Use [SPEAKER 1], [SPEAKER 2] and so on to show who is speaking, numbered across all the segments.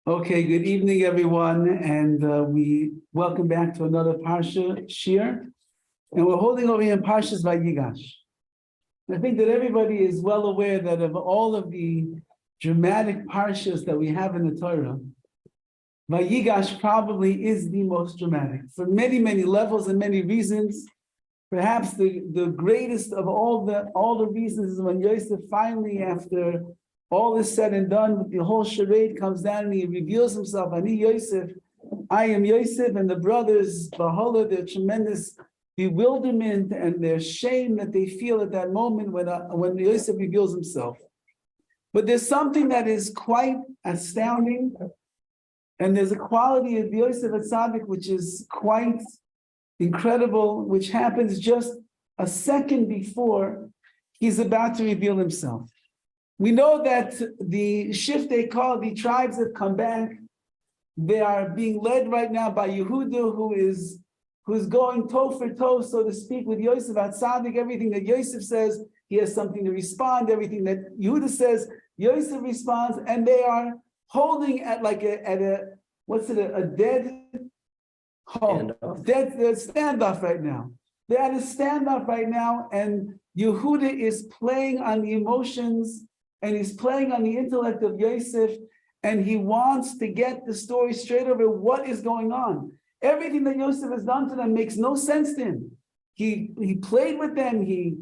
[SPEAKER 1] Okay, good evening, everyone, and we welcome back to another Parsha Shir, and we're holding over here in PARSHAS VAYIGAsh. I think that everybody is well aware that of all of the dramatic Parshas that we have in the Torah, Vayigash probably is the most dramatic for many, many levels and many reasons. Perhaps the greatest of all the reasons is when Yosef finally, after all is said and done, with the whole charade, comes down and he reveals himself. Ani Yosef, I am Yosef, and the brothers, Bahala, their tremendous bewilderment and their shame that they feel at that moment when Yosef reveals himself. But there's something that is quite astounding, and there's a quality of Yosef at Tzaddik which is quite incredible, which happens just a second before he's about to reveal himself. We know that the Shiftei Kol, the tribes that come back, they are being led right now by Yehuda, who's going toe for toe, so to speak, with Yosef at Tzaddik. Everything that Yosef says, he has something to respond. Everything that Yehuda says, Yosef responds, and they are holding at a dead standoff right now. They're at a standoff right now, and Yehuda is playing on the emotions and he's playing on the intellect of Yosef, and he wants to get the story straight over what is going on. Everything that Yosef has done to them makes no sense to him. He played with them, he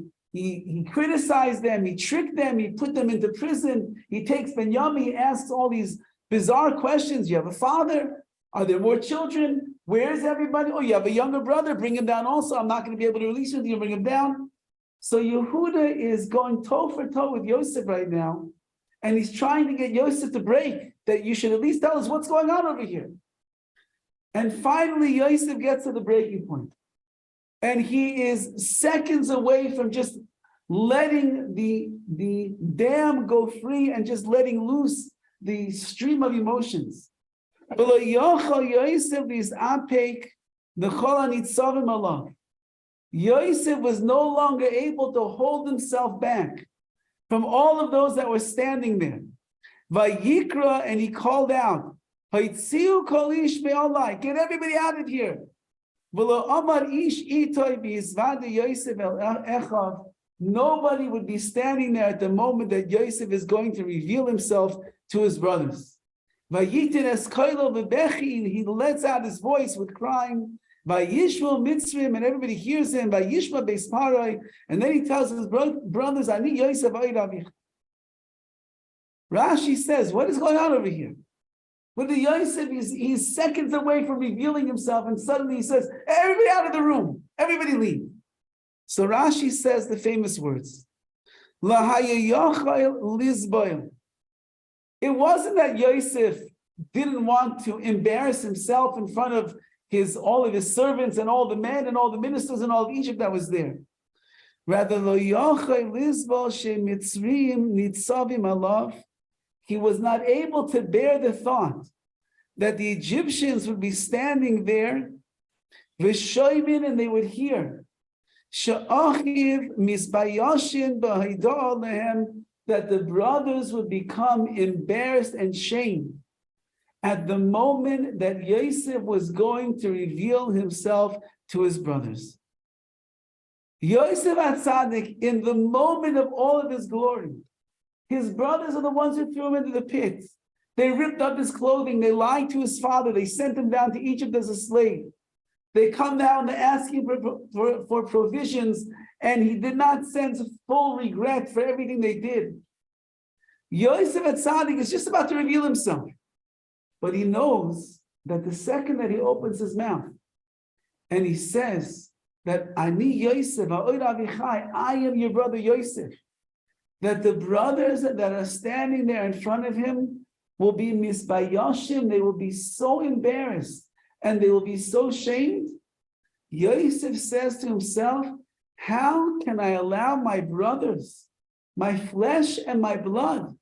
[SPEAKER 1] criticized them, he tricked them, he put them into prison, he takes Benjamin, he asks all these bizarre questions. You have a father? Are there more children? Where's everybody? Oh, you have a younger brother, bring him down also. I'm not going to be able to release him, you bring him down. So Yehuda is going toe for toe with Yosef right now, and he's trying to get Yosef to break, that you should at least tell us what's going on over here. And finally, Yosef gets to the breaking point, and he is seconds away from just letting the dam go free and just letting loose the stream of emotions. Yosef was no longer able to hold himself back from all of those that were standing there. Vayikra, and he called out, Haitziu kol ish me'olai, get everybody out of here. V'lo amar ish itoy b'yizvada Yosef el echav. Nobody would be standing there at the moment that Yosef is going to reveal himself to his brothers. Vayitin es koilo v'bechi, he lets out his voice with crying. Vayishma Mitzrim, and everybody hears him. Vayishma Beis Parai, and then he tells his brothers, Ani Yosef Ayravich. Rashi says, what is going on over here? With the Yosef, he's seconds away from revealing himself, and suddenly he says, everybody out of the room, everybody leave. So Rashi says the famous words, Lahayayachayil Lizboil. It wasn't that Yosef didn't want to embarrass himself in front of all of his servants and all the men and all the ministers and all of Egypt that was there. Rather, he was not able to bear the thought that the Egyptians would be standing there, and they would hear that the brothers would become embarrassed and shamed at the moment that Yosef was going to reveal himself to his brothers. Yosef at Tzaddik, in the moment of all of his glory, his brothers are the ones who threw him into the pit. They ripped up his clothing, they lied to his father, they sent him down to Egypt as a slave. They come down to ask him for provisions, and he did not sense full regret for everything they did. Yosef at Tzaddik is just about to reveal himself. But he knows that the second that he opens his mouth and he says that Ani Yosef, I am your brother Yosef, that the brothers that are standing there in front of him will be misbayashim, they will be so embarrassed and they will be so shamed. Yosef says to himself, how can I allow my brothers, my flesh and my blood,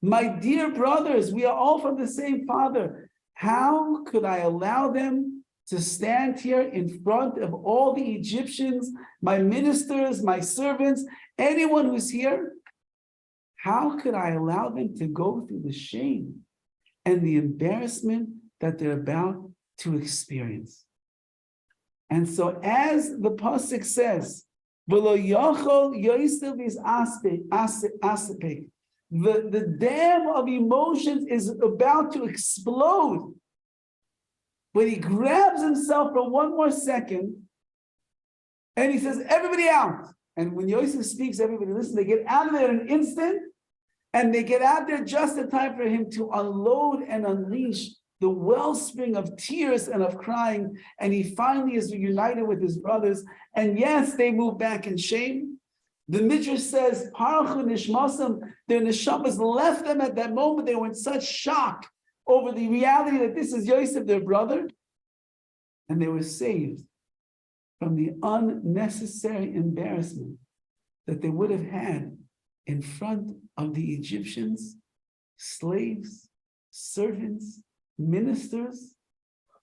[SPEAKER 1] my dear brothers, we are all from the same father. How could I allow them to stand here in front of all the Egyptians, my ministers, my servants, anyone who's here? How could I allow them to go through the shame and the embarrassment that they're about to experience. And so as the pasuk says, the dam of emotions is about to explode. But he grabs himself for one more second and he says, everybody out. And when Yosef speaks, everybody listen, they get out of there in an instant, and they get out there just in time for him to unload and unleash the wellspring of tears and of crying. And he finally is reunited with his brothers. And yes, they move back in shame. The Midrash says, Parchu nishmasam, their neshamas left them at that moment. They were in such shock over the reality that this is Yosef, their brother. And they were saved from the unnecessary embarrassment that they would have had in front of the Egyptians, slaves, servants, ministers,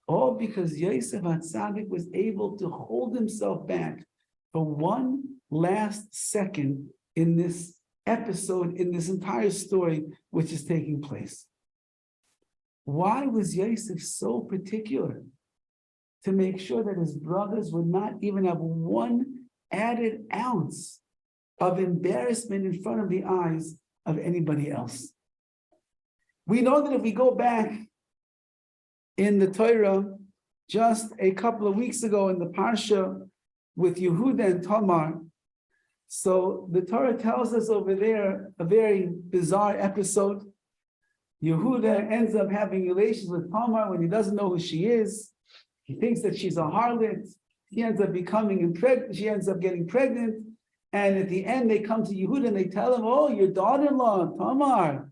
[SPEAKER 1] all because Yosef HaTzadik was able to hold himself back for one last second in this episode, in this entire story which is taking place. Why was Yosef so particular to make sure that his brothers would not even have one added ounce of embarrassment in front of the eyes of anybody else? We know that if we go back in the Torah, just a couple of weeks ago in the Parsha with Yehuda and Tamar, so the Torah tells us over there a very bizarre episode. Yehuda ends up having relations with Tamar when he doesn't know who she is. He thinks that she's a harlot. He ends up becoming impregnated. She ends up getting pregnant. And at the end, they come to Yehuda and they tell him, oh, your daughter-in-law, Tamar,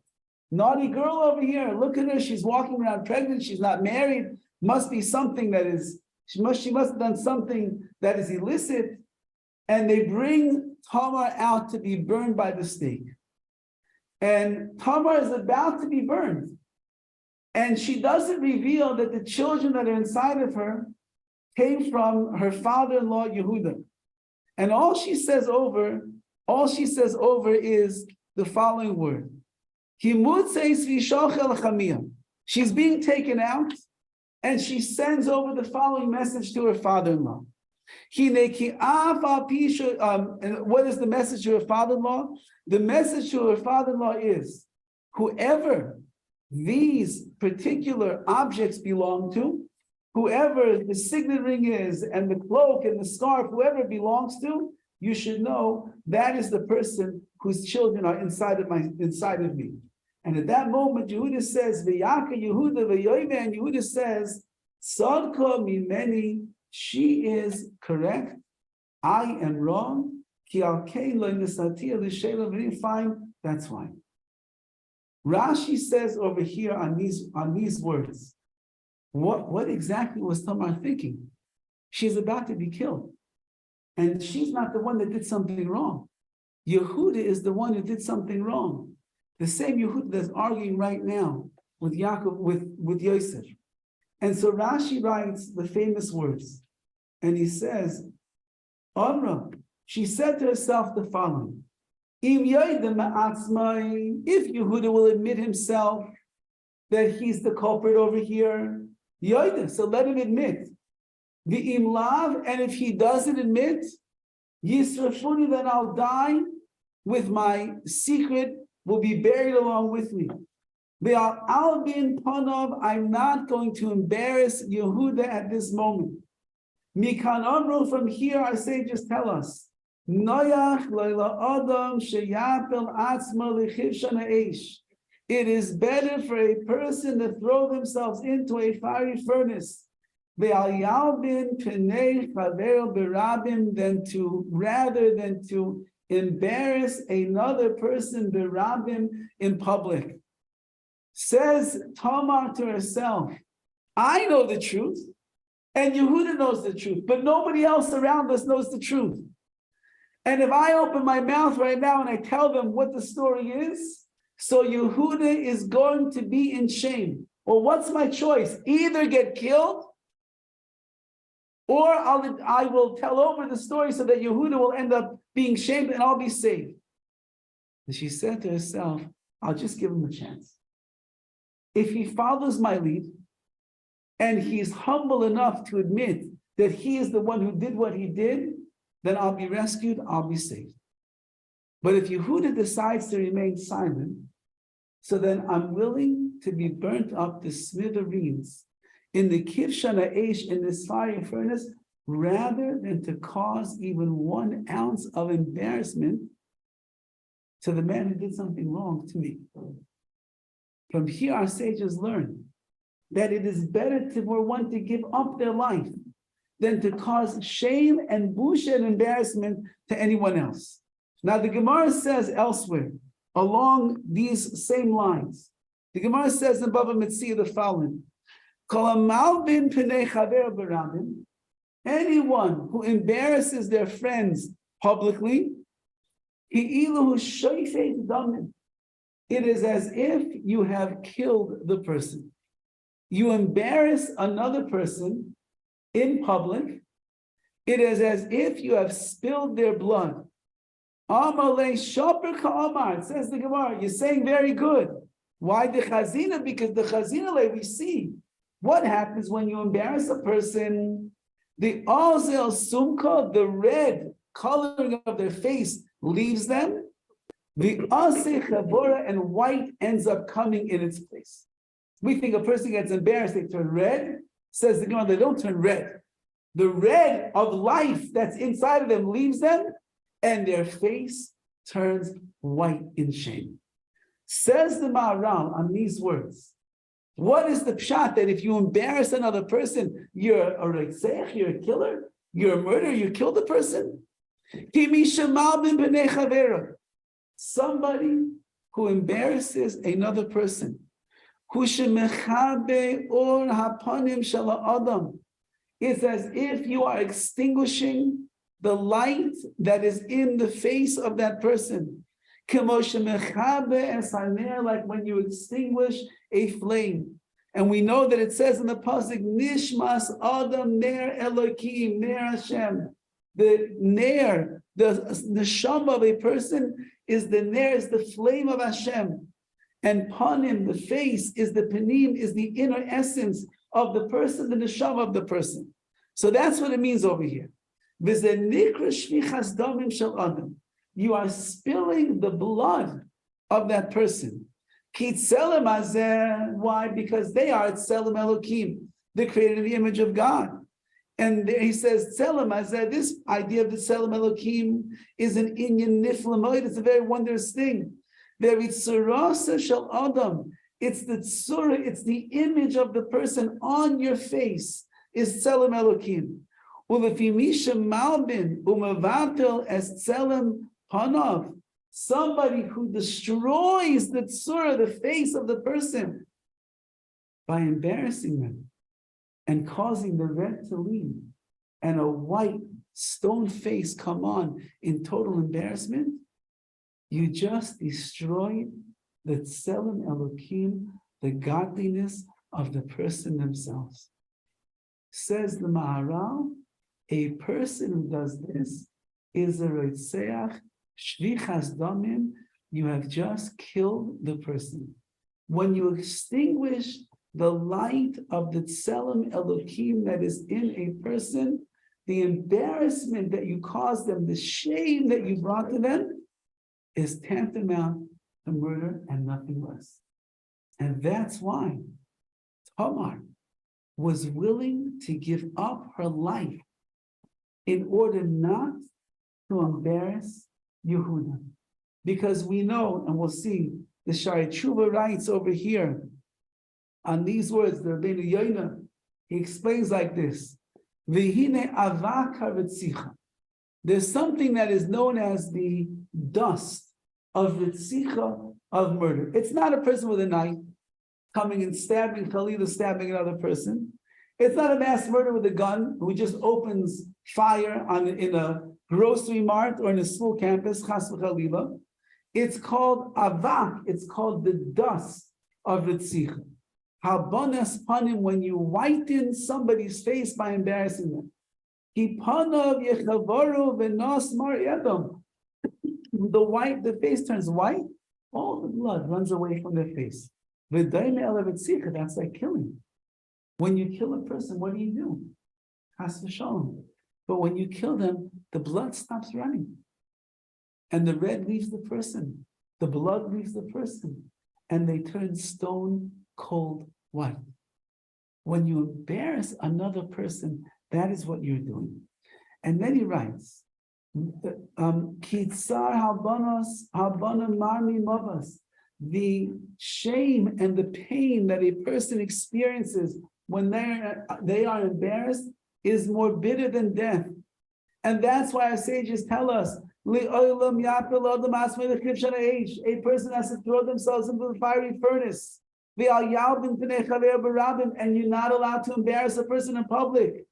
[SPEAKER 1] naughty girl over here. Look at her. She's walking around pregnant. She's not married. Must be something that is, she must have done something that is illicit. And they bring Tamar out to be burned by the stake. And Tamar is about to be burned. And she doesn't reveal that the children that are inside of her came from her father-in-law, Yehuda. And all she says over is the following word. She's being taken out, and she sends over the following message to her father-in-law. And what is the message to her father-in-law? The message to her father-in-law is, whoever these particular objects belong to, whoever the signet ring is, and the cloak and the scarf, whoever it belongs to, you should know that is the person whose children are inside of me. And at that moment, Yehuda says, V'yaka Yehuda v'yoyme, and Yehuda says, Tzadka mimeni, she is correct, I am wrong, ki al kein lo nisati l'sheila v'ri, fine, that's why. Rashi says over here on these words, what exactly was Tamar thinking? She's about to be killed. And she's not the one that did something wrong. Yehuda is the one who did something wrong. The same Yehuda that's arguing right now with Yaakov, with Yosef. And so Rashi writes the famous words. And he says, Amra, she said to herself the following. If Yehuda will admit himself that he's the culprit over here, so let him admit. The imlav, and if he doesn't admit, Yisrafuni, then I'll die with my secret, will be buried along with me. Al bin Panov, I'm not going to embarrass Yehuda at this moment. Mikan Amru, from here I say, just tell us. Noyach Laila Adam Sheyapel Atzma Lichivshana Eish. It is better for a person to throw themselves into a fiery furnace rather than to embarrass another person berabim in public. Says Tamar to herself, I know the truth, and Yehuda knows the truth, but nobody else around us knows the truth. And if I open my mouth right now and I tell them what the story is, so Yehuda is going to be in shame. Well, what's my choice? Either get killed, or I will tell over the story so that Yehuda will end up being shamed and I'll be saved. And she said to herself, I'll just give him a chance. if he follows my lead and he's humble enough to admit that he is the one who did what he did, then I'll be rescued, I'll be saved. But if Yehuda decides to remain silent, so then I'm willing to be burnt up to smithereens in the kivshana eish, in this fiery furnace, rather than to cause even 1 ounce of embarrassment to the man who did something wrong to me. From here, our sages learn that it is better for one to give up their life than to cause shame and busha and embarrassment to anyone else. Now, the Gemara says elsewhere, along these same lines, the Gemara says in Bava Metzia the following: anyone who embarrasses their friends publicly, it is as if you have killed the person. You embarrass another person in public, it is as if you have spilled their blood. It says the Gemara, you're saying very good. Why the chazina? Because the chazina, we see what happens when you embarrass a person. The alzel sumka, the red coloring of their face leaves them. The aseh chavora, and white ends up coming in its place. We think a person gets embarrassed, they turn red. Says the Gemara, they don't turn red. The red of life that's inside of them leaves them, and their face turns white in shame. Says the Maharal on these words, what is the pshat that if you embarrass another person, you're a reitzech, you're a killer, you're a murderer, you killed the person? Somebody who embarrasses another person, it's as if you are extinguishing the light that is in the face of that person. Like when you extinguish a flame. And we know that it says in the pasuk, Nishmas Adam Ner Elokim, Ner Hashem. The Ner, the neshama of a person is the Ner, is the flame of Hashem. And panim, the face, is the panim, is the inner essence of the person, the neshama of the person. So that's what it means over here. You are spilling the blood of that person. Why? Because they are Tselem Elokim. They created the image of God. And he says, this idea of the Tselem Elokim is an inyan niflamoid. It's a very wondrous thing. It's the tzura, it's the image of the person on your face is Tselem Elokim. As Tselem Panav, somebody who destroys the tzura, the face of the person, by embarrassing them and causing the red to leave and a white stone face come on in total embarrassment, you just destroyed the Tselem Elokim, the godliness of the person themselves. Says the Maharal, a person who does this is a Roitzeach, Shvichas Damim, you have just killed the person. When you extinguish the light of the Tselem Elokim that is in a person, the embarrassment that you caused them, the shame that you brought to them, is tantamount to murder and nothing less. And that's why Tamar was willing to give up her life in order not to embarrass Yehuda. Because we know, and we'll see, the Shari Tshuva writes over here on these words, the Rabbeinu Yoina, he explains like this: V'hine avak haretzicha. There's something that is known as the dust of retzicha, of murder. It's not a person with a knife coming and stabbing, Khalila stabbing another person. It's not a mass murder with a gun who just opens fire in a grocery mart or in a school campus, chas v'chalila. It's called avak, it's called the dust of retzicha. Habanas panim, when you whiten somebody's face by embarrassing them. Hipanav yechavaru v'nas mar yadam. The face turns white, all the blood runs away from their face. That's like killing. When you kill a person, what do? Chas v'shalom. But when you kill them, the blood stops running. And the red leaves the person. The blood leaves the person. And they turn stone cold white. When you embarrass another person, that is what you're doing. And then he writes, Kitzar habana marmi mavas. The shame and the pain that a person experiences when they are embarrassed is more bitter than death. And that's why our sages tell us, a person has to throw themselves into the fiery furnace. And you're not allowed to embarrass a person in public.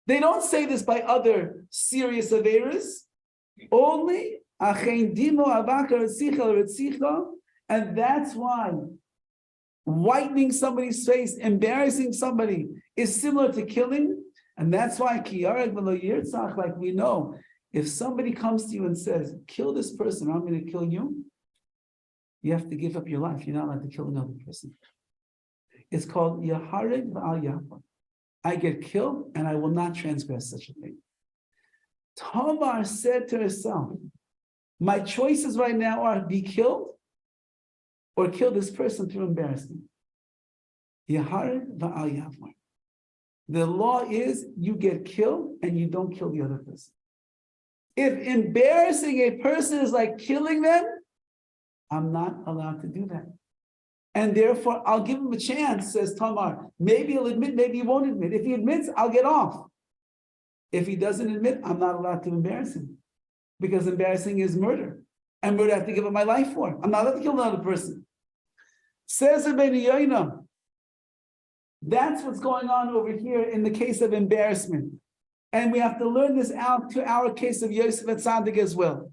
[SPEAKER 1] They don't say this by other serious averas, only and that's why whitening somebody's face, embarrassing somebody, is similar to killing. And that's why like we know, if somebody comes to you and says, kill this person, I'm going to kill you, you have to give up your life. You're not allowed to kill another person. It's called Yahareg V'al Yahweh. I get killed and I will not transgress such a thing. Tamar said to herself, my choices right now are be killed or kill this person through embarrassment. Yahareg V'al Yahweh. The law is you get killed and you don't kill the other person. If embarrassing a person is like killing them, I'm not allowed to do that. And therefore, I'll give him a chance, says Tamar. Maybe he'll admit, maybe he won't admit. If he admits, I'll get off. If he doesn't admit, I'm not allowed to embarrass him. Because embarrassing is murder. And murder I have to give up my life for. I'm not allowed to kill another person. Says Rabbi Yoina. That's what's going on over here in the case of embarrassment. And we have to learn this out to our case of Yosef HaTzadik as well.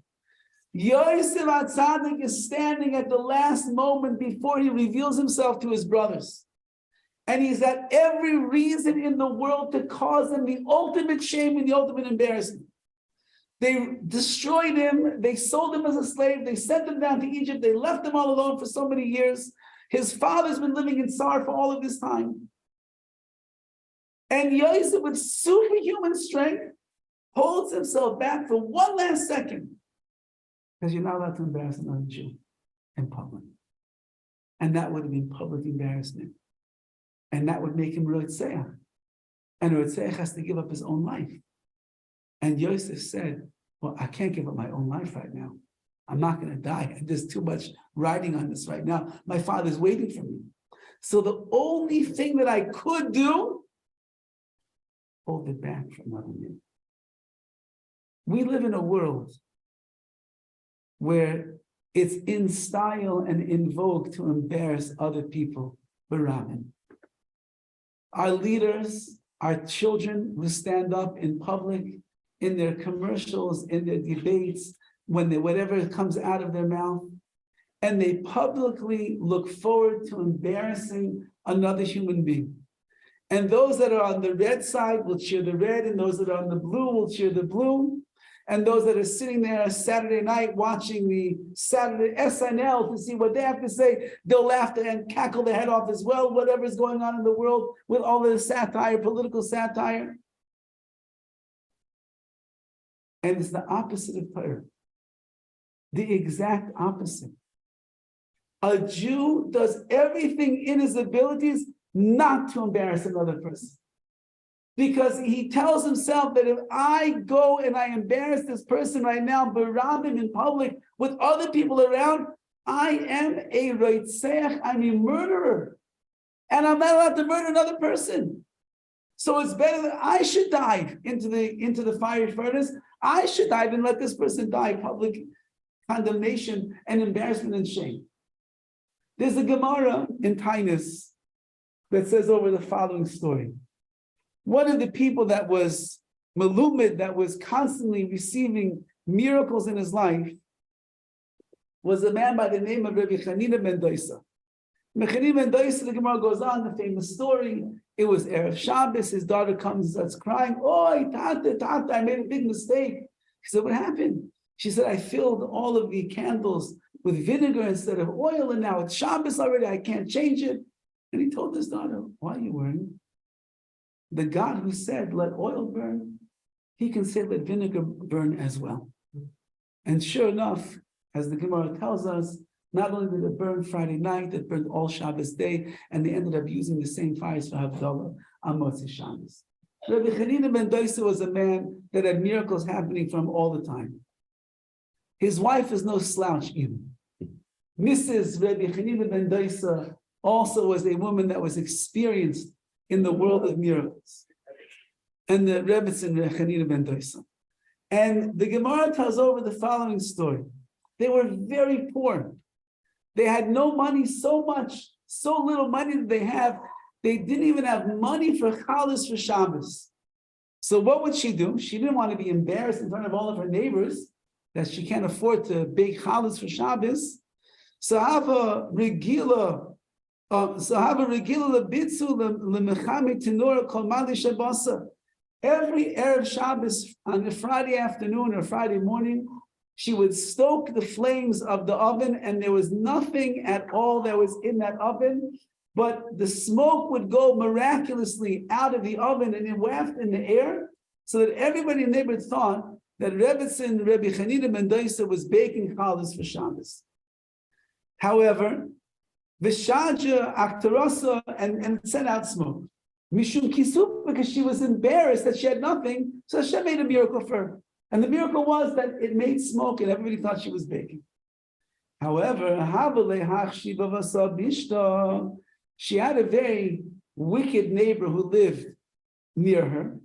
[SPEAKER 1] Yosef HaTzadik is standing at the last moment before he reveals himself to his brothers. And he's got every reason in the world to cause them the ultimate shame and the ultimate embarrassment. They destroyed him. They sold him as a slave. They sent him down to Egypt. They left him all alone for so many years. His father's been living in Sar for all of this time. And Yosef, with superhuman strength, holds himself back for one last second. Because you're not allowed to embarrass another Jew in public. And that would have been public embarrassment. And that would make him Rotzeach. And Rotzeach has to give up his own life. And Yosef said, well, I can't give up my own life right now. I'm not going to die. There's too much riding on this right now. My father's waiting for me. So the only thing that I could do, hold it back for another minute. We live in a world where it's in style and in vogue to embarrass other people. B'ramin. Our leaders, our children who stand up in public, in their commercials, in their debates, when they, whatever comes out of their mouth, and they publicly look forward to embarrassing another human being. And those that are on the red side will cheer the red, and those that are on the blue will cheer the blue. And those that are sitting there Saturday night watching the Saturday SNL to see what they have to say, they'll laugh and cackle their head off as well, whatever's going on in the world with all of the satire, political satire. And it's the opposite of Torah. The exact opposite. A Jew does everything in his abilities not to embarrass another person. Because he tells himself that if I go and I embarrass this person right now, berabim in public with other people around, I am a roitzeach, I'm a murderer. And I'm not allowed to murder another person. So it's better that I should dive into the fiery furnace. I should dive and let this person die, public condemnation and embarrassment and shame. There's a Gemara in Tainus that says over the following story. One of the people that was Melumid, that was constantly receiving miracles in his life, was a man by the name of Rabbi Chanina ben Doisa. Chanina ben Doisa, the Gemara goes on, the famous story. It was Erev Shabbos, his daughter comes and starts crying, "Oh, Tata, I made a big mistake." He said, "What happened?" She said, "I filled all of the candles with vinegar instead of oil, and now it's Shabbos already, I can't change it. And he told his daughter, why are you worrying? The God who said, let oil burn, he can say, let vinegar burn as well. And sure enough, as the Gemara tells us, not only did it burn Friday night, it burned all Shabbos day, and they ended up using the same fires for Havdalah on Motzi Shabbos. Rabbi Chanina ben Doisa was a man that had miracles happening from all the time. His wife is no slouch either. Mrs. Rabbi Chanina ben Doisa also was a woman that was experienced in the world of miracles. And the Rebbetzin Rabbi Chanina ben Doisa. And the Gemara tells over the following story. They were very poor. They had no money, so little money that they have. They didn't even have money for challahs for Shabbos. So what would she do? She didn't want to be embarrassed in front of all of her neighbors that she can't afford to bake challahs for Shabbos. So have a regila lebitzu lemechame tenora kol mali shabbasa. Every Erev Shabbos on a Friday afternoon or Friday morning, she would stoke the flames of the oven, and there was nothing at all that was in that oven, but the smoke would go miraculously out of the oven and it wafted in the air, so that everybody in the neighborhood thought that Rebbetzin Rabbi Chanina ben Doisa was baking challahs for Shabbos. However, Vishaja Aktarasa and sent out smoke. Mishum Kisuf, because she was embarrassed that she had nothing, so Hashem made a miracle for her. And the miracle was that it made smoke and everybody thought she was baking. However, she had a very wicked neighbor who lived near her.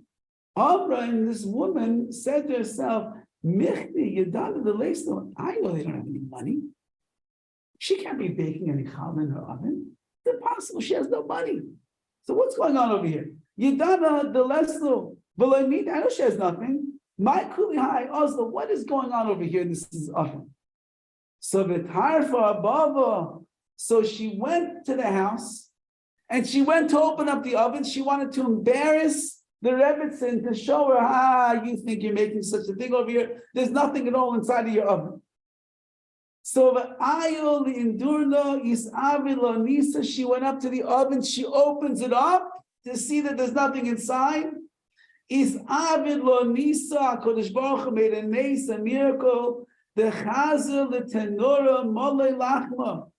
[SPEAKER 1] Amra, and this woman said to herself, I know they don't have any money. She can't be baking any challah in her oven. It's impossible. She has no money. So what's going on over here? Yidana the leslo. I know she has nothing. My kulihai Oslo, what is going on over here? This is oven. So v'tarfa abava. So she went to the house and she went to open up the oven. She wanted to embarrass the Rebbetzin to show her, you think you're making such a thing over here? There's nothing at all inside of your oven. So v'ayol indurna isavila nisa. She went up to the oven. She opens it up to see that there's nothing inside. Is Avid lo Nisa, Kodesh Baruch Hu made a nace, a miracle. The Chazer, the Tenora, Molei Lachma.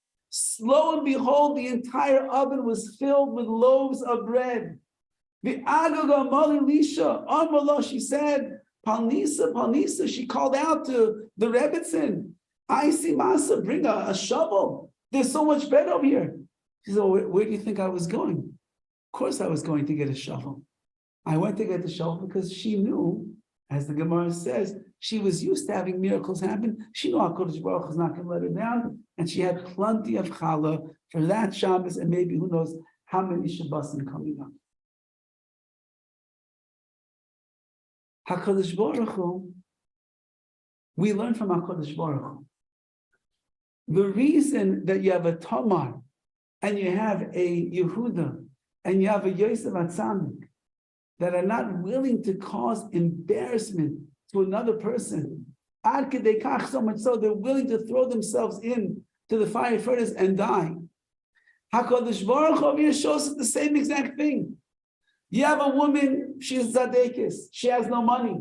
[SPEAKER 1] Lo and behold, the entire oven was filled with loaves of bread. The Agaga Molei Lisha, Amalo, she said, Palnisa, she called out to the Rebbetzin, I see Masa, bring a shovel. There's so much bread over here. She said, where do you think I was going? Of course I was going to get a shovel. I went to get the shovel because she knew, as the Gemara says, she was used to having miracles happen. She knew HaKadosh Baruch Hu was not going to let her down, and she had plenty of challah for that Shabbos, and maybe who knows how many Shabbosim coming up. HaKadosh Baruch Hu, we learn from HaKadosh Baruch Hu. The reason that you have a Tamar, and you have a Yehuda, and you have a Yosef Atzadik, that are not willing to cause embarrassment to another person. Ad kedei kach, so much so they're willing to throw themselves in to the fire furnace and die. HaKadosh Baruch Hu over here shows us the same exact thing. You have a woman, she's tzadekis, she has no money.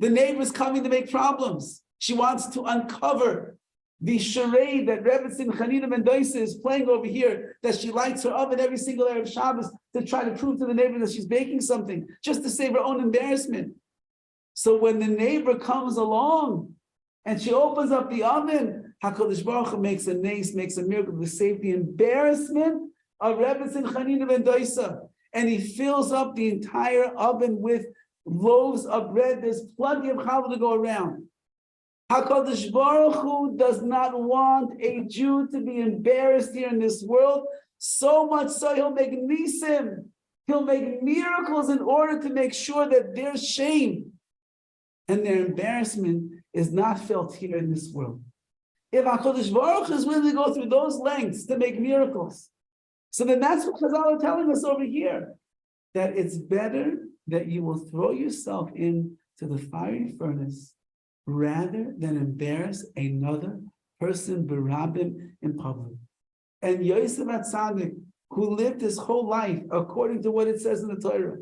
[SPEAKER 1] The neighbor's coming to make problems. She wants to uncover the charade that Rebbetzin Chanina ben Doisa is playing over here, that she lights her oven every single Erev Shabbos to try to prove to the neighbor that she's baking something, just to save her own embarrassment. So when the neighbor comes along and she opens up the oven, HaKadosh Baruch Hu makes a nace, makes a miracle to save the embarrassment of Rebbetzin Chanina ben Doisa. And he fills up the entire oven with loaves of bread. There's plenty of challah to go around. HaKadosh Baruch Hu does not want a Jew to be embarrassed here in this world, so much so he'll make nisim, he'll make miracles in order to make sure that their shame and their embarrassment is not felt here in this world. If HaKadosh Baruch Hu is willing to go through those lengths to make miracles, so then that's what Chazal are telling us over here, that it's better that you will throw yourself into the fiery furnace rather than embarrass another person berabim in public. And Yosef HaTzadik, who lived his whole life according to what it says in the Torah,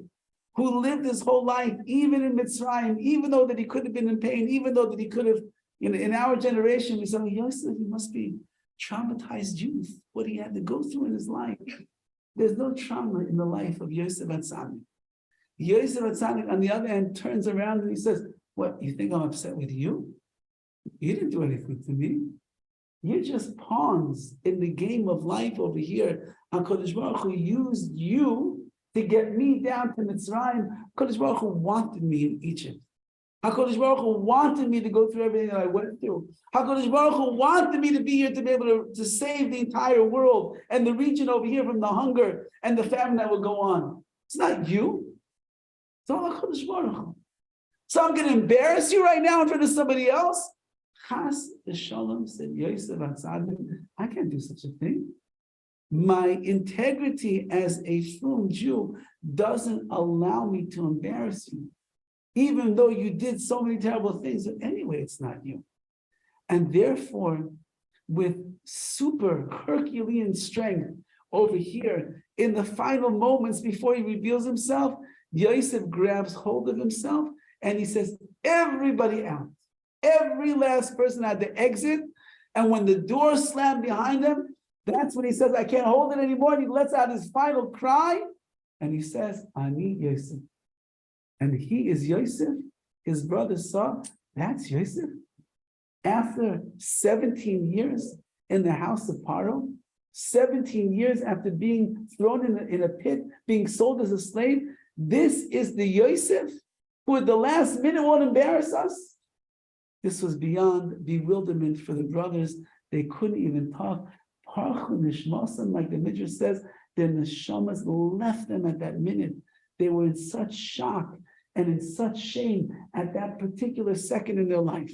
[SPEAKER 1] who lived his whole life even in Mitzrayim, even though that he could have been in pain, even though that he could have, in our generation, we say, Yosef, he must be traumatized Jews, what he had to go through in his life. There's no trauma in the life of Yosef HaTzadik. Yosef HaTzadik, on the other hand, turns around and he says, what, you think I'm upset with you? You didn't do anything to me. You're just pawns in the game of life over here. HaKadosh Baruch Hu used you to get me down to Mitzrayim. HaKadosh Baruch Hu wanted me in Egypt. HaKadosh Baruch Hu wanted me to go through everything that I went through. HaKadosh Baruch Hu wanted me to be here to be able to save the entire world and the region over here from the hunger and the famine that will go on. It's not you. It's all HaKadosh Baruch Hu. So I'm going to embarrass you right now in front of somebody else? Chas v'shalom, said Yosef HaTzadik, I can't do such a thing. My integrity as a frum Jew doesn't allow me to embarrass you. Even though you did so many terrible things, anyway, it's not you. And therefore, with super Herculean strength over here, in the final moments before he reveals himself, Yosef grabs hold of himself and he says, everybody out. Every last person had to exit. And when the door slammed behind him, that's when he says, I can't hold it anymore. And he lets out his final cry. And he says, Ani Yosef. And he is Yosef. His brother saw, that's Yosef. After 17 years in the house of Paro, 17 years after being thrown in a pit, being sold as a slave, this is the Yosef who at the last minute won't embarrass us. This was beyond bewilderment for the brothers. They couldn't even talk. Parchu nishmasam, like the Midrash says, their neshamas left them at that minute. They were in such shock and in such shame at that particular second in their life.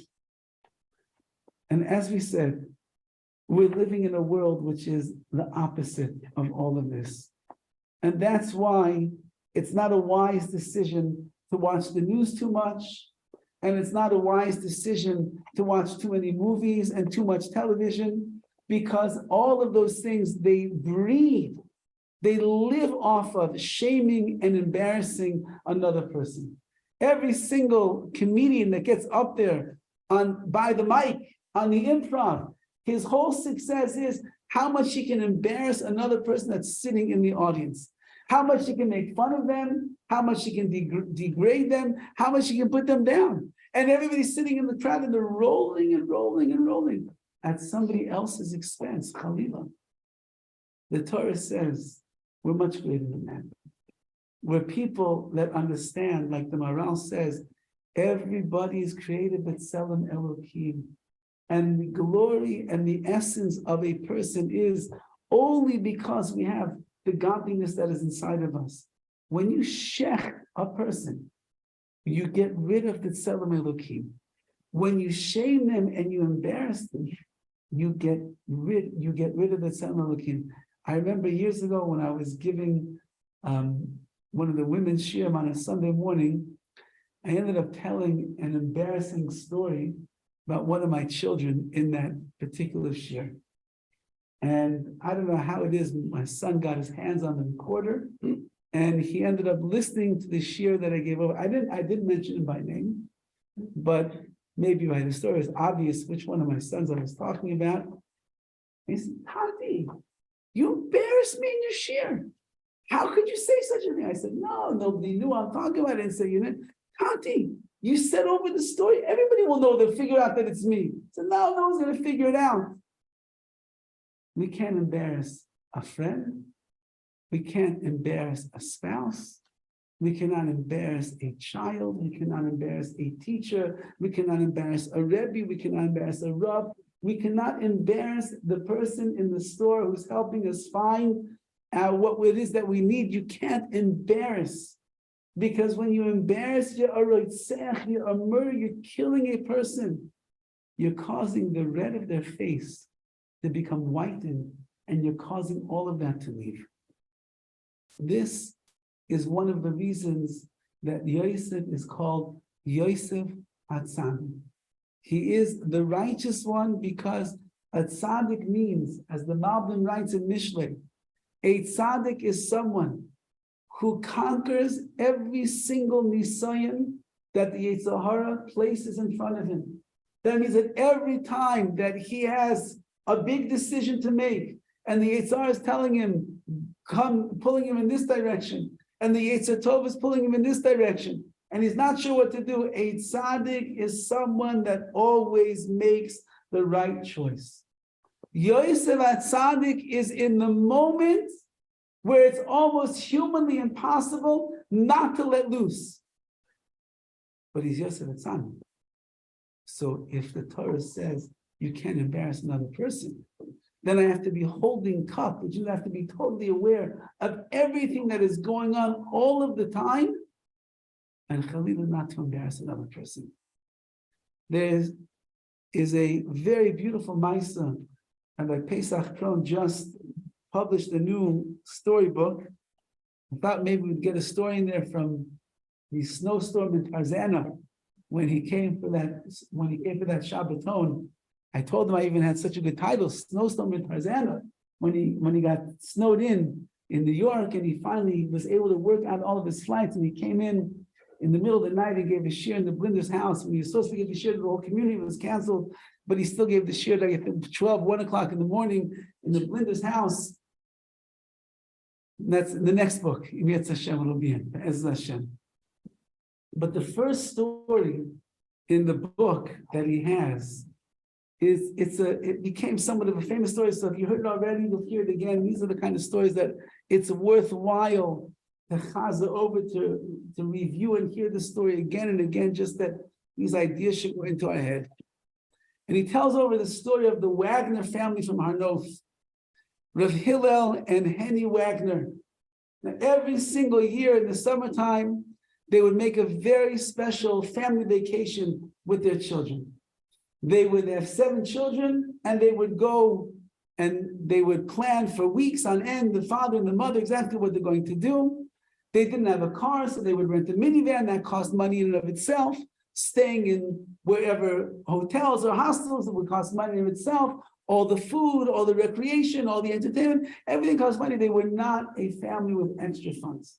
[SPEAKER 1] And as we said, we're living in a world which is the opposite of all of this. And that's why it's not a wise decision to watch the news too much. And it's not a wise decision to watch too many movies and too much television, because all of those things, they breed, they live off of shaming and embarrassing another person. Every single comedian that gets up there by the mic, on the improv, his whole success is how much he can embarrass another person that's sitting in the audience, how much he can make fun of them, how much he can degrade them, how much he can put them down. And everybody's sitting in the crowd and they're rolling and rolling and rolling at somebody else's expense. Chalila. The Torah says we're much greater than that. We're people that understand, like the Maral says, everybody is created b'tselem Elokim. And the glory and the essence of a person is only because we have the godliness that is inside of us. When you shech a person, you get rid of the Tselem Elokim. When you shame them and you embarrass them, you get rid of the Tselem Elokim. I remember years ago when I was giving one of the women's shiur on a Sunday morning, I ended up telling an embarrassing story about one of my children in that particular shiur. And I don't know how it is, my son got his hands on the recorder and he ended up listening to the shiur that I gave over. I didn't mention him by name, but maybe by the story, it's obvious which one of my sons I was talking about. He said, Tati, you embarrassed me in your shiur. How could you say such a thing? I said, no, nobody knew I'm talking about it. And so, Tati, you said over the story, everybody will know, they'll figure out that it's me. So no one's going to figure it out. We can't embarrass a friend. We can't embarrass a spouse. We cannot embarrass a child. We cannot embarrass a teacher. We cannot embarrass a Rebbe. We cannot embarrass a Rav. We cannot embarrass the person in the store who's helping us find what it is that we need. You can't embarrass. Because when you embarrass you're a murder, you're killing a person. You're causing the red of their face to become whitened, and you're causing all of that to leave. This is one of the reasons that Yosef is called Yosef HaTzadik. He is the righteous one because A tzaddik means, as the Malbim writes in Mishlei, a tzaddik is someone who conquers every single nisayon that the Yetzer Hara places in front of him. That means that every time that he has a big decision to make, and the Yetzer Hara is telling him, come, pulling him in this direction, and the Yetzer Tov is pulling him in this direction, and he's not sure what to do, a tzaddik is someone that always makes the right choice. Yosef tzaddik is in the moment where it's almost humanly impossible not to let loose. But he's Yosef tzaddik. So if the Torah says you can't embarrass another person, then I have to be holding cup, which you have to be totally aware of everything that is going on all of the time, and Khalila not to embarrass another person. There is a very beautiful Maisa, and by Pesach Kron just published a new storybook. I thought maybe we'd get a story in there from the snowstorm in Tarzana when he came for that Shabbaton. I told him I even had such a good title, Snowstorm in Tarzana, when he got snowed in New York, and he finally was able to work out all of his flights, and he came in the middle of the night and gave a shir in the Blinder's house. When he was supposed to give the shir to the whole community, it was canceled, but he still gave the shir like at 12, 1 o'clock in the morning in the Blinder's house. And that's the next book. Yetz Hashem will be in Ezra Hashem. But the first story in the book that he has it became somewhat of a famous story. So if you heard it already, you'll hear it again. These are the kind of stories that it's worthwhile to chaza over to review and hear the story again and again, just that these ideas should go into our head. And he tells over the story of the Wagner family from Harnof, Rav Hillel and Henny Wagner. Now, every single year in the summertime, they would make a very special family vacation with their children. They would have 7 children, and they would go and they would plan for weeks on end, the father and the mother, exactly what they're going to do. They didn't have a car, so they would rent a minivan. That cost money in and of itself. Staying in wherever hotels or hostels, it would cost money in itself. All the food, all the recreation, all the entertainment, everything cost money. They were not a family with extra funds.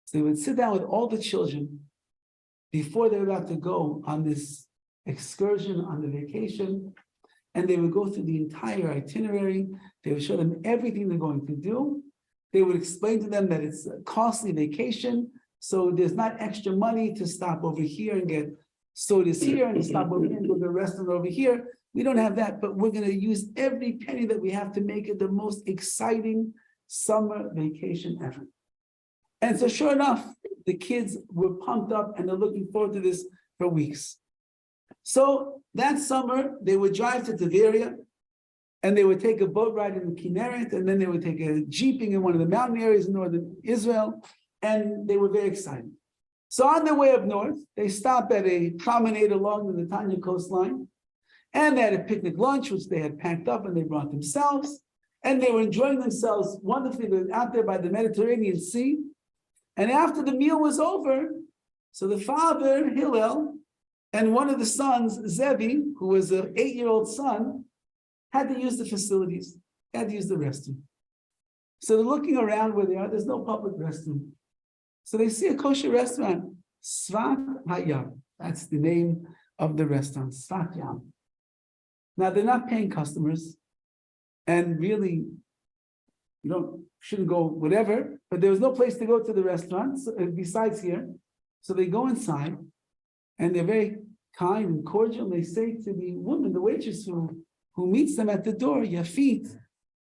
[SPEAKER 1] So they would sit down with all the children before they were about to go on this excursion, on the vacation, and they would go through the entire itinerary. They would show them everything they're going to do. They would explain to them that it's a costly vacation, so there's not extra money to stop over here and get sodas here and stop over here and go to a restaurant over here. We don't have that, but we're going to use every penny that we have to make it the most exciting summer vacation ever. And so sure enough, the kids were pumped up and they're looking forward to this for weeks. So that summer, they would drive to Tiberia, and they would take a boat ride in the Kinneret, and then they would take a jeeping in one of the mountain areas in northern Israel, and they were very excited. So on their way up north, they stopped at a promenade along the Netanya coastline, and they had a picnic lunch, which they had packed up and they brought themselves, and they were enjoying themselves wonderfully. They were out there by the Mediterranean Sea, and after the meal was over, so the father, Hillel, and one of the sons, Zevi, who was an 8-year-old son, had to use the facilities, had to use the restroom. So they're looking around where they are, there's no public restroom. So they see a kosher restaurant, Svat Hayam. That's the name of the restaurant, Svat Yam. Now they're not paying customers, and really, shouldn't go whatever, but there was no place to go to the restaurant besides here. So they go inside, and they're very kind and cordial. They say to the woman, the waitress who meets them at the door, Yafit,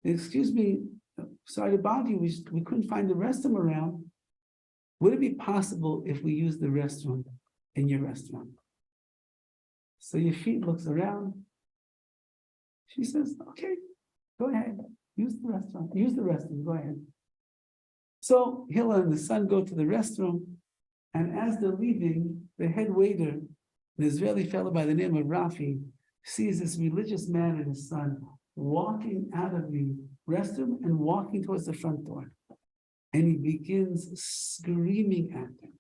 [SPEAKER 1] excuse me, sorry to bother you, we couldn't find the restroom around. Would it be possible if we use the restroom in your restaurant? So Yafit looks around. She says, okay, go ahead, use the restroom, go ahead. So Hillel and the son go to the restroom, and as they're leaving, the head waiter, an Israeli fellow by the name of Rafi, sees this religious man and his son walking out of the restroom and walking towards the front door. And he begins screaming at them.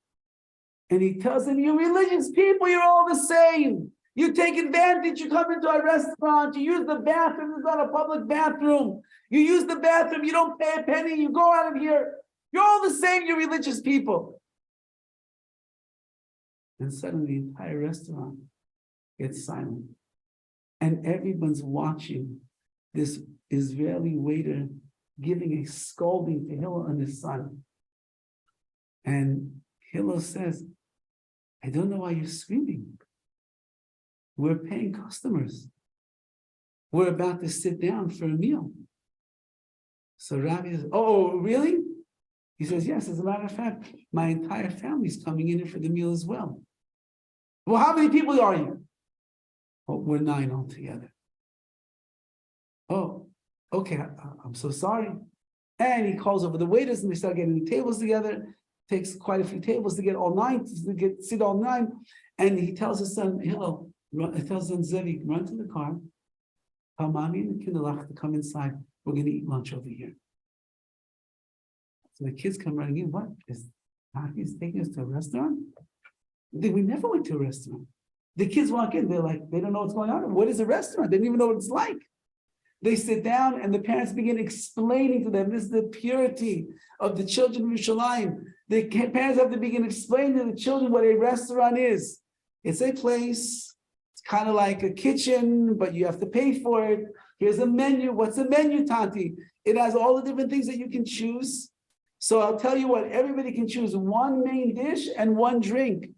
[SPEAKER 1] And he tells them, you religious people, you're all the same. You take advantage, you come into a restaurant, you use the bathroom, it's not a public bathroom. You use the bathroom, you don't pay a penny, you go out of here. You're all the same, you religious people. And suddenly the entire restaurant gets silent. And everyone's watching this Israeli waiter giving a scolding to Hillel and his son. And Hillel says, I don't know why you're screaming. We're paying customers. We're about to sit down for a meal. So Rabbi says, oh, really? He says, yes, as a matter of fact, my entire family's coming in for the meal as well. Well, how many people are you? Oh, we're 9 altogether. Oh, okay, I'm so sorry. And he calls over the waiters and they start getting the tables together. Takes quite a few tables to get all 9, to sit all 9. And he tells his son, Hillel, he tells his son Zevi, run to the car, tell mommy and the kinderlach to come inside. We're going to eat lunch over here. So the kids come running in. What? Is Tati's taking us to a restaurant? We never went to a restaurant. The kids walk in, they're like, they don't know what's going on. What is a restaurant? They don't even know what it's like. They sit down and the parents begin explaining to them. This is the purity of the children of Yerushalayim. The parents have to begin explaining to the children what a restaurant is. It's a place. It's kind of like a kitchen, but you have to pay for it. Here's a menu. What's a menu, Tanti? It has all the different things that you can choose. So I'll tell you what, everybody can choose one main dish and one drink.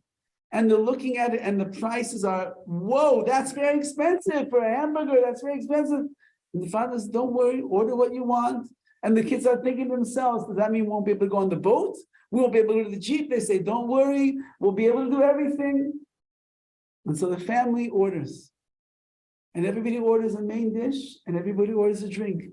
[SPEAKER 1] And they're looking at it and the prices are, whoa, that's very expensive for a hamburger. That's very expensive. And the father says, don't worry, order what you want. And the kids are thinking to themselves, does that mean we won't be able to go on the boat? We won't be able to go to the Jeep. They say, don't worry, we'll be able to do everything. And so the family orders. And everybody orders a main dish and everybody orders a drink.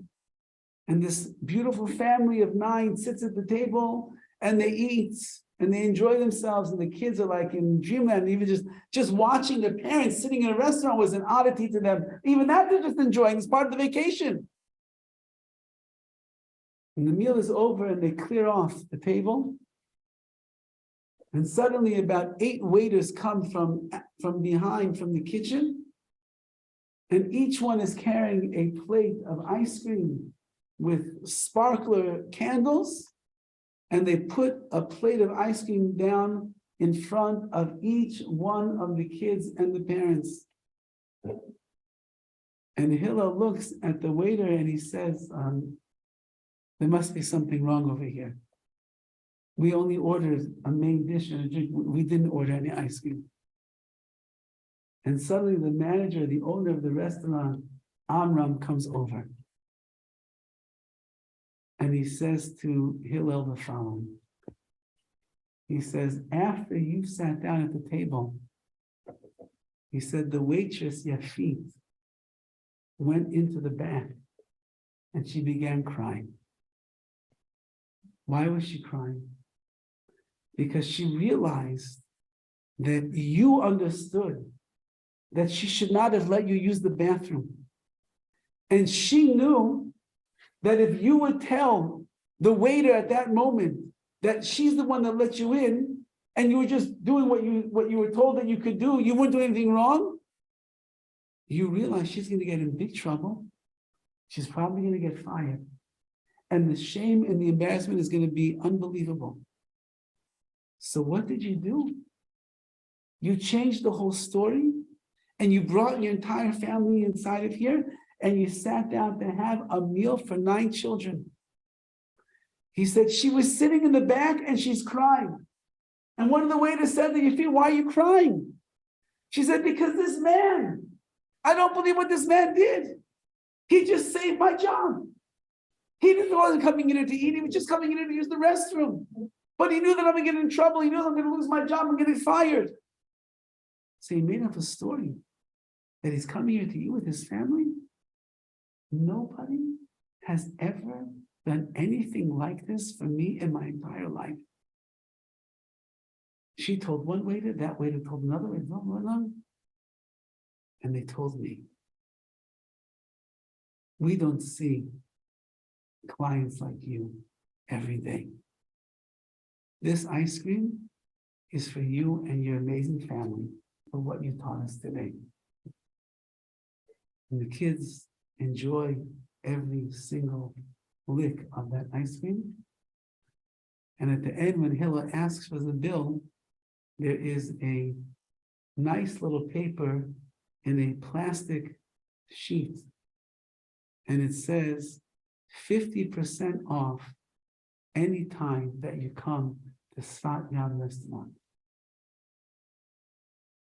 [SPEAKER 1] And this beautiful family of 9 sits at the table and they eat and they enjoy themselves. And the kids are like in dreamland. Even just watching their parents sitting in a restaurant was an oddity to them. Even that they're just enjoying. It's part of the vacation. And the meal is over and they clear off the table. And suddenly about 8 waiters come from behind, from the kitchen. And each one is carrying a plate of ice cream with sparkler candles. And they put a plate of ice cream down in front of each one of the kids and the parents. And Hillel looks at the waiter and he says, there must be something wrong over here. We only ordered a main dish and a drink. We didn't order any ice cream. And suddenly the manager, the owner of the restaurant, Amram, comes over. And he says to Hillel the following. He says, after you sat down at the table, he said, the waitress, Yafit, went into the back and she began crying. Why was she crying? Because she realized that you understood that she should not have let you use the bathroom. And she knew that if you would tell the waiter at that moment that she's the one that let you in, and you were just doing what you were told that you could do, you weren't doing anything wrong, you realize she's going to get in big trouble. She's probably going to get fired. And the shame and the embarrassment is going to be unbelievable. So what did you do? You changed the whole story, and you brought your entire family inside of here, and you sat down to have a meal for 9 children. He said she was sitting in the back and she's crying. And one of the waiters said to Yafit, why are you crying? She said, because this man, I don't believe what this man did. He just saved my job. He wasn't coming in here to eat. He was just coming in here to use the restroom. But he knew that I'm going to get in trouble. He knew that I'm going to lose my job. I'm getting fired. So he made up a story that he's coming here to eat with his family. Nobody has ever done anything like this for me in my entire life. She told one waiter, that waiter told another waiter, and they told me. We don't see clients like you every day. This ice cream is for you and your amazing family. for what you taught us today. And the kids enjoy every single lick of that ice cream. And at the end, when Hilla asks for the bill, there is a nice little paper in a plastic sheet. And it says 50% off any time that you come to Sfat Yam restaurant.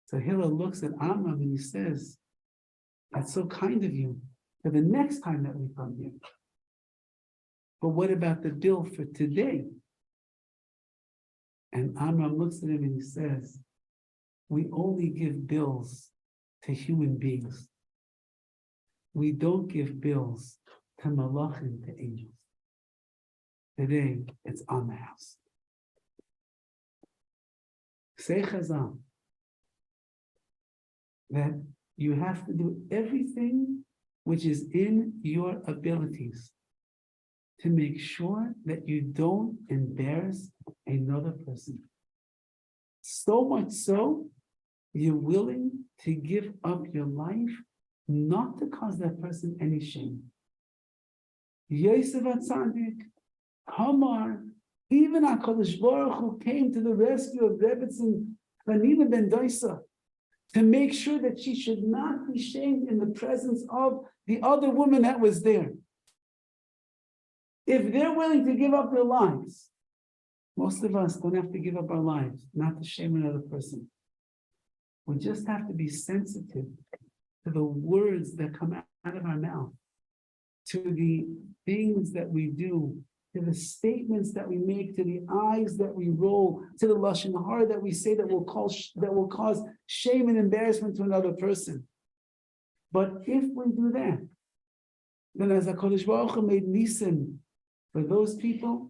[SPEAKER 1] So Hilla looks at Amram and he says, that's so kind of you for the next time that we come here. But what about the bill for today? And Amram looks at him and he says, we only give bills to human beings. We don't give bills to malachim, to angels. Today, it's on the house. Say Chazal that you have to do everything which is in your abilities to make sure that you don't embarrass another person. So much so, you're willing to give up your life not to cause that person any shame. Yosef HaTzadik, Hamar, even HaKadosh Baruch Hu came to the rescue of Rebbetzin Chanina ben Doisa to make sure that she should not be shamed in the presence of the other woman that was there. If they're willing to give up their lives, most of us don't have to give up our lives, not to shame another person. We just have to be sensitive to the words that come out of our mouth, to the things that we do, to the statements that we make, to the eyes that we roll, to the lashon hara that we say that will cause shame and embarrassment to another person. But if we do that, then as HaKadosh Baruch Hu made nisim for those people,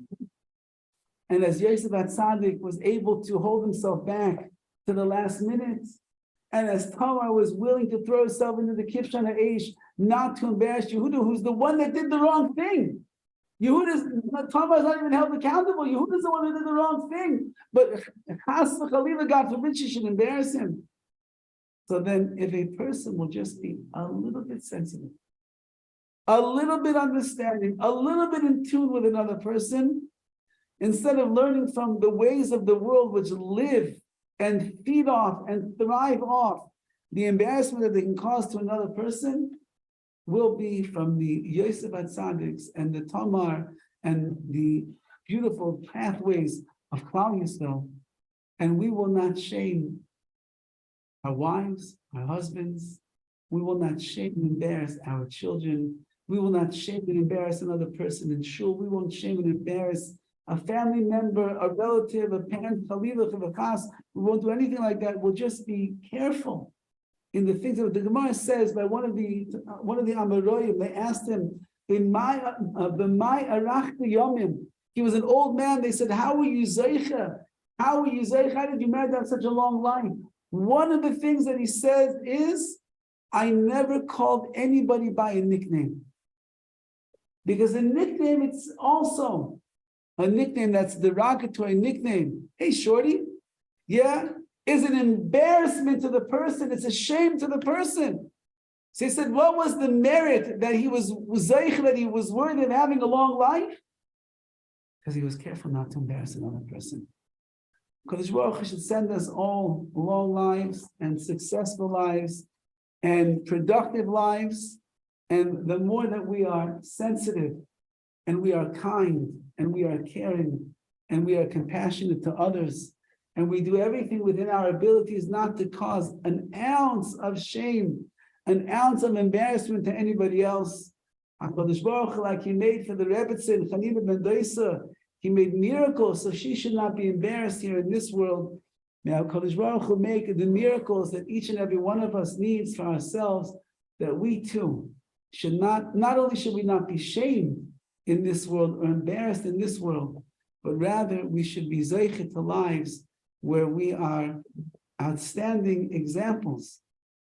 [SPEAKER 1] and as Yosef HaTzadik was able to hold himself back to the last minute, and as Tamar was willing to throw herself into the Kibshan HaEish, not to embarrass Yehuda, who's the one that did the wrong thing. Tamar's not even held accountable. Yehuda's the one who did the wrong thing. But Chas v'Chalila, God forbid, she should embarrass him. So then, if a person will just be a little bit sensitive, a little bit understanding, a little bit in tune with another person, instead of learning from the ways of the world which live and feed off and thrive off the embarrassment that they can cause to another person, will be from the Yosef HaTzadiks and the Tamar and the beautiful pathways of Klal Yisrael, and we will not shame our wives, our husbands. We will not shame and embarrass our children. We will not shame and embarrass another person in shul. We won't shame and embarrass a family member, a relative, a parent, a chas. We won't do anything like that. We'll just be careful in the things that the Gemara says by one of the Amoraim. They asked him, he was an old man. They said, how were you zeicha? How did you marry to have such a long life? One of the things that he says is, I never called anybody by a nickname. Because a nickname, it's also a nickname that's derogatory nickname. Hey, shorty, yeah, is an embarrassment to the person. It's a shame to the person. So he said, what was the merit that he was zeich, that he was worthy of having a long life? Because he was careful not to embarrass another person. Kodesh Baruch Hu should send us all long lives and successful lives and productive lives. And the more that we are sensitive and we are kind and we are caring and we are compassionate to others, and we do everything within our abilities not to cause an ounce of shame, an ounce of embarrassment to anybody else. HaKadosh Baruch Hu, like he made for the Rebbetzin, Chanina ben Doisa, he made miracles so she should not be embarrassed here in this world. May HaKadosh Baruch Hu make the miracles that each and every one of us needs for ourselves, that we too should not only should we not be shamed in this world or embarrassed in this world, but rather we should be zeichet to lives where we are outstanding examples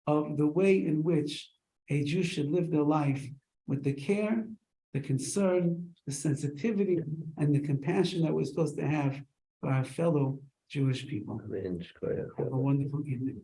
[SPEAKER 1] of the way in which a Jew should live their life with the care, the concern, the sensitivity, and the compassion that we're supposed to have for our fellow Jewish people. Have a wonderful evening.